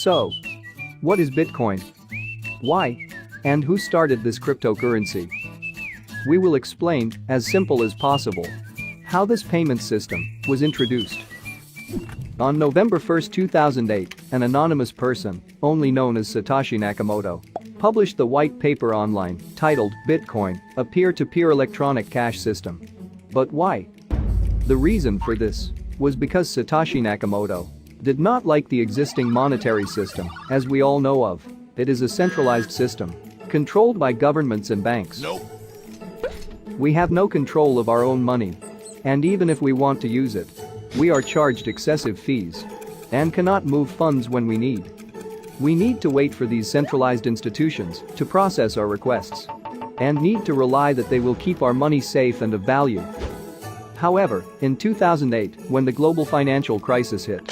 So, what is Bitcoin? Why? And who started this cryptocurrency? We will explain, as simple as possible, how this payment system was introduced. On November 1, 2008, an anonymous person, only known as Satoshi Nakamoto, published the white paper online titled Bitcoin, a peer-to-peer electronic cash system. But why? The reason for this was because Satoshi Nakamoto did not like the existing monetary system, as we all know of. It is a centralized system, controlled by governments and banks. Nope. We have no control of our own money. And even if we want to use it, we are charged excessive fees and cannot move funds when we need. We need to wait for these centralized institutions to process our requests and need to rely that they will keep our money safe and of value. However, in 2008, when the global financial crisis hit,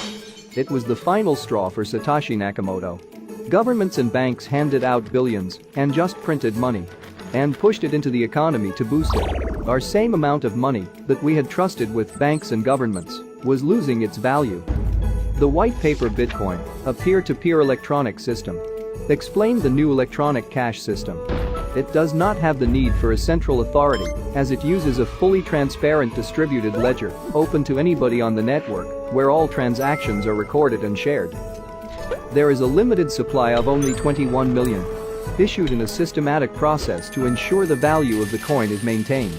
it was the final straw for Satoshi Nakamoto. Governments and banks handed out billions and just printed money and pushed it into the economy to boost it. Our same amount of money that we had trusted with banks and governments was losing its value. The white paper Bitcoin, a peer-to-peer electronic system, explained the new electronic cash system. It does not have the need for a central authority, as it uses a fully transparent distributed ledger, open to anybody on the network, where all transactions are recorded and shared. There is a limited supply of only 21 million, issued in a systematic process to ensure the value of the coin is maintained,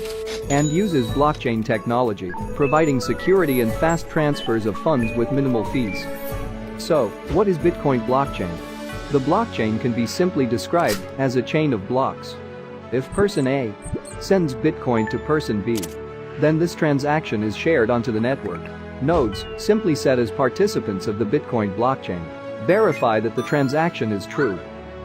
and uses blockchain technology, providing security and fast transfers of funds with minimal fees. So, what is Bitcoin blockchain? The blockchain can be simply described as a chain of blocks. If person A sends Bitcoin to person B, then this transaction is shared onto the network. Nodes, simply set as participants of the Bitcoin blockchain, verify that the transaction is true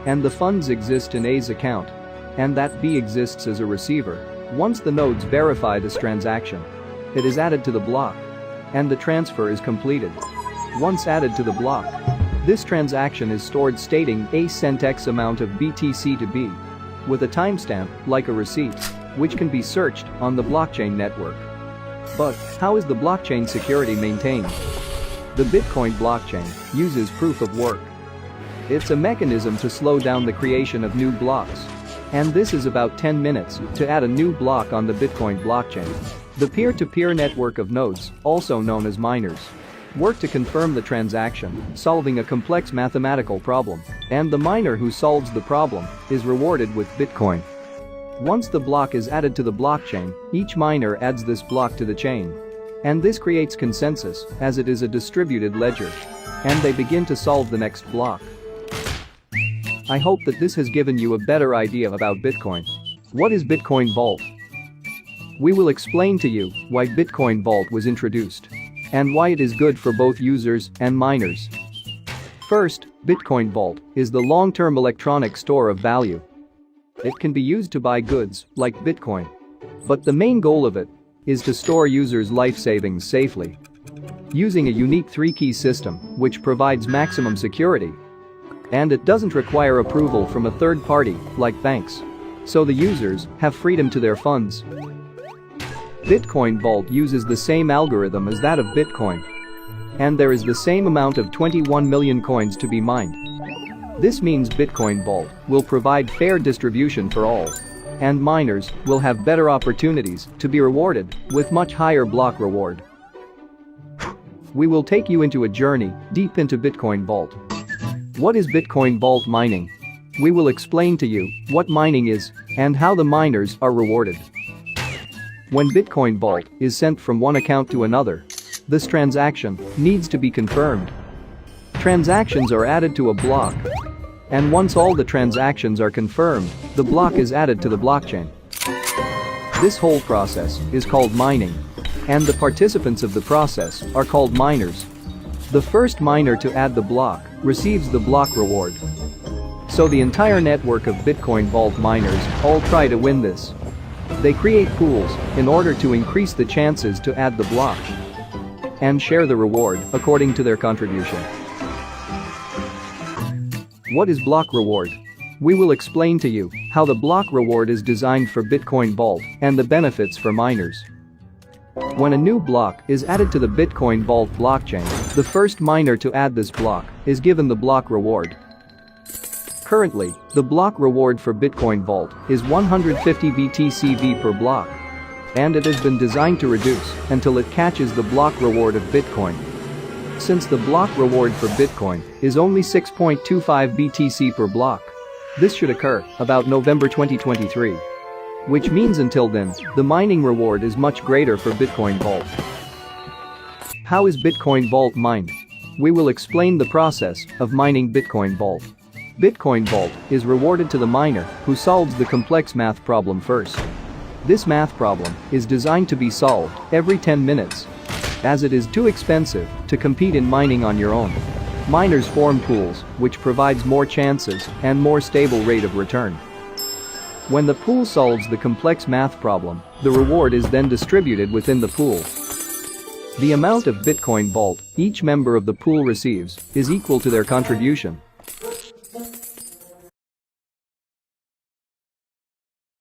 and the funds exist in A's account and that B exists as a receiver. Once the nodes verify this transaction, it is added to the block and the transfer is completed. Once added to the block, this transaction is stored stating A sent X amount of BTC to B with a timestamp, like a receipt, which can be searched on the blockchain network. But how is the blockchain security maintained? The Bitcoin blockchain uses proof of work. It's a mechanism to slow down the creation of new blocks. And this is about 10 minutes to add a new block on the Bitcoin blockchain. The peer-to-peer network of nodes, also known as miners, work to confirm the transaction, solving a complex mathematical problem, and the miner who solves the problem is rewarded with Bitcoin. Once the block is added to the blockchain, each miner adds this block to the chain. And this creates consensus, as it is a distributed ledger, and they begin to solve the next block. I hope that this has given you a better idea about Bitcoin. What is Bitcoin Vault? We will explain to you why Bitcoin Vault was introduced and why it is good for both users and miners. First, Bitcoin Vault is the long-term electronic store of value. It can be used to buy goods, like Bitcoin. But the main goal of it is to store users' life savings safely, using a unique 3-key system which provides maximum security. And it doesn't require approval from a third party, like banks. So the users have freedom to their funds. Bitcoin Vault uses the same algorithm as that of Bitcoin. And there is the same amount of 21 million coins to be mined. This means Bitcoin Vault will provide fair distribution for all. And miners will have better opportunities to be rewarded with much higher block reward. We will take you into a journey deep into Bitcoin Vault. What is Bitcoin Vault mining? We will explain to you what mining is and how the miners are rewarded. When Bitcoin Vault is sent from one account to another, this transaction needs to be confirmed. Transactions are added to a block, and once all the transactions are confirmed, the block is added to the blockchain. This whole process is called mining, and the participants of the process are called miners. The first miner to add the block receives the block reward. So the entire network of Bitcoin Vault miners all try to win this. They create pools in order to increase the chances to add the block and share the reward according to their contribution. What is block reward? We will explain to you how the block reward is designed for Bitcoin Vault and the benefits for miners. When a new block is added to the Bitcoin Vault blockchain, The first miner to add this block is given the block reward. Currently, the block reward for Bitcoin Vault is 150 BTCV per block. And it has been designed to reduce until it catches the block reward of Bitcoin. Since the block reward for Bitcoin is only 6.25 BTC per block, this should occur about November 2023. Which means until then, the mining reward is much greater for Bitcoin Vault. How is Bitcoin Vault mined? We will explain the process of mining Bitcoin Vault. Bitcoin Vault is rewarded to the miner who solves the complex math problem first. This math problem is designed to be solved every 10 minutes, as it is too expensive to compete in mining on your own. Miners form pools, which provides more chances and more stable rate of return. When the pool solves the complex math problem, the reward is then distributed within the pool. The amount of Bitcoin Vault each member of the pool receives is equal to their contribution.